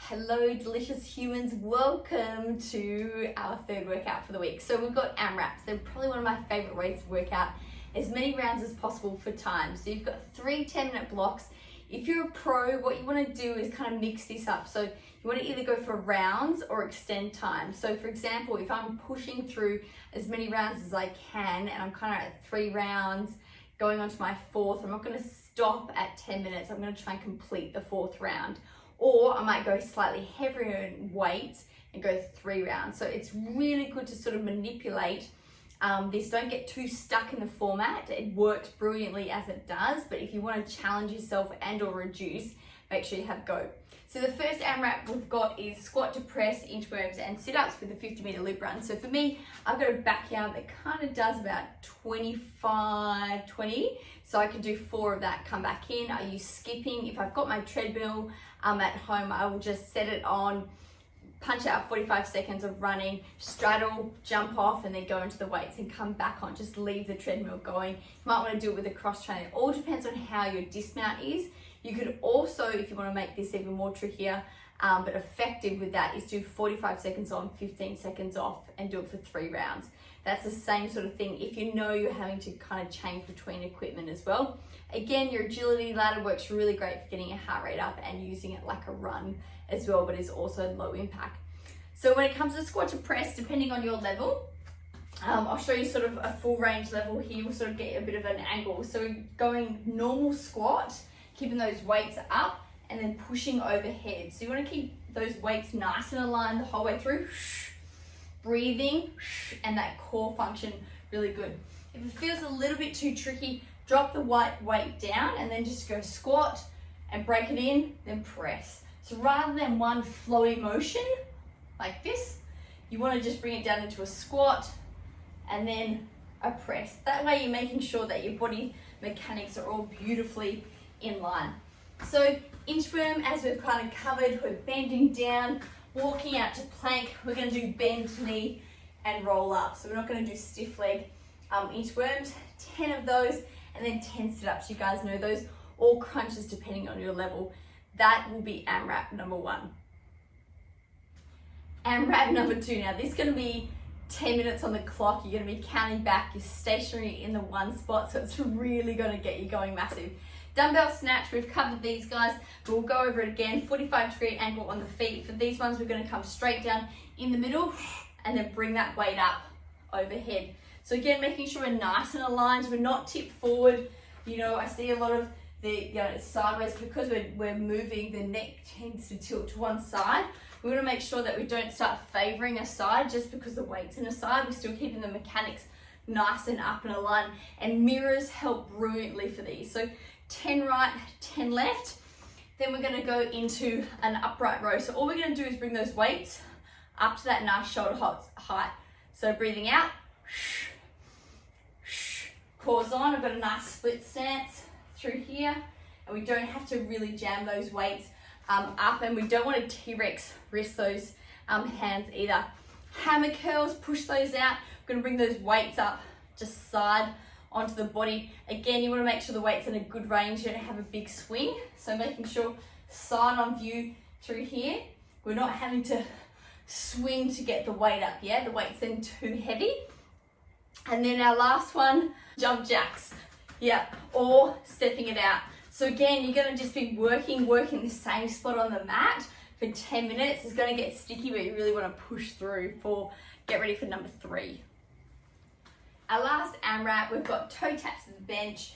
Hello delicious humans, welcome to our third workout for the week. So we've got AMRAPS. They're probably one of my favorite ways to work out as many rounds as possible for time. So you've got 3 10-minute blocks. If you're a pro, what you want to do is kind of mix this up. So you want to either go for rounds or extend time. So for example, if I'm pushing through as many rounds as I can and I'm kind of at 3 rounds going on to my 4th, I'm not going to stop at 10 minutes. I'm going to try and complete the 4th round. Or I might go slightly heavier in weight and go 3 rounds. So it's really good to sort of manipulate this. Don't get too stuck in the format. It works brilliantly as it does, but if you want to challenge yourself and or reduce, make sure you have go. So the first AMRAP we've got is squat to press, inchworms and sit-ups with a 50-meter loop run. So for me, I've got a backyard that kind of does about 25, 20. So I can do 4 of that, come back in. I use skipping. If I've got my treadmill at home, I will just set it on, punch out 45 seconds of running, straddle, jump off, and then go into the weights and come back on. Just leave the treadmill going. You might want to do it with a cross trainer. It all depends on how your dismount is. You could also, if you want to make this even more trickier, but effective with that, is do 45 seconds on, 15 seconds off, and do it for 3 rounds. That's the same sort of thing if you know you're having to kind of change between equipment as well. Again, your agility ladder works really great for getting your heart rate up and using it like a run as well, but is also low impact. So when it comes to squat to press, depending on your level, I'll show you sort of a full range level here. We'll sort of get a bit of an angle. So going normal squat, keeping those weights up and then pushing overhead. So you want to keep those weights nice and aligned the whole way through. Breathing and that core function really good. If it feels a little bit too tricky, drop the weight down and then just go squat and break it in, then press. So rather than one flowy motion like this, you want to just bring it down into a squat and then a press. That way you're making sure that your body mechanics are all beautifully in line. So inchworm, as we've kind of covered, we're bending down, walking out to plank. We're going to do bend knee and roll up. So we're not going to do stiff leg inchworms. 10 of those and then 10 sit-ups. You guys know those, all crunches depending on your level. That will be AMRAP number 1. AMRAP number 2. Now this is going to be 10 minutes on the clock. You're going to be counting back. You're stationary in the one spot, so it's really going to get you going massive. Dumbbell snatch, we've covered these guys, but we'll go over it again. 45-degree angle on the feet. For these ones, we're going to come straight down in the middle and then bring that weight up overhead. So again, making sure we're nice and aligned. We're not tipped forward. You know, I see a lot of the sideways because we're moving. The neck tends to tilt to one side. We want to make sure that we don't start favoring a side just because the weight's in a side. We're still keeping the mechanics nice and up and aligned. And mirrors help brilliantly for these. So 10 right, 10 left. Then we're going to go into an upright row. So all we're going to do is bring those weights up to that nice shoulder height. So breathing out, cores on. I've got a nice split stance through here, and we don't have to really jam those weights up, and we don't want to T-Rex wrist those hands either. Hammer curls, push those out. We're going to bring those weights up just side onto the body. Again, you want to make sure the weight's in a good range. You don't have a big swing. So making sure side on view through here. We're not having to swing to get the weight up, yeah? The weight's then too heavy. And then our last one, jump jacks. Yeah, or stepping it out. So again, you're going to just be working the same spot on the mat for 10 minutes. It's going to get sticky, but you really want to push through get ready for number 3. Our last AMRAP, we've got toe taps to the bench,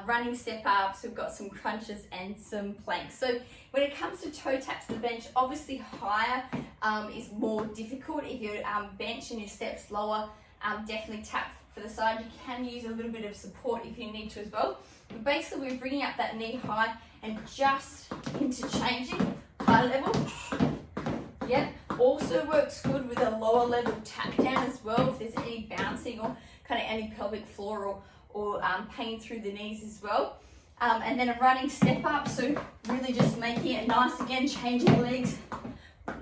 running step ups, we've got some crunches and some planks. So when it comes to toe taps to the bench, obviously higher is more difficult. If your bench and your steps lower, definitely tap for the side. You can use a little bit of support if you need to as well. But basically we're bringing up that knee high and just interchanging high level. Yep, also works good with a lower level tap down as well if there's any bouncing or kind of any pelvic floor or pain through the knees as well. And then a running step up, so really just making it nice again, changing legs,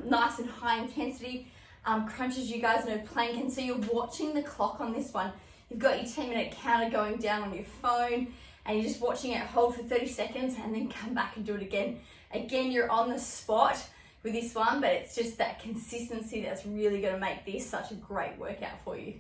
nice and high intensity. Crunches, you guys know, plank, and so you're watching the clock on this one. You've got your 10-minute counter going down on your phone and you're just watching it hold for 30 seconds and then come back and do it again. Again, you're on the spot. with this one, but it's just that consistency that's really going to make this such a great workout for you.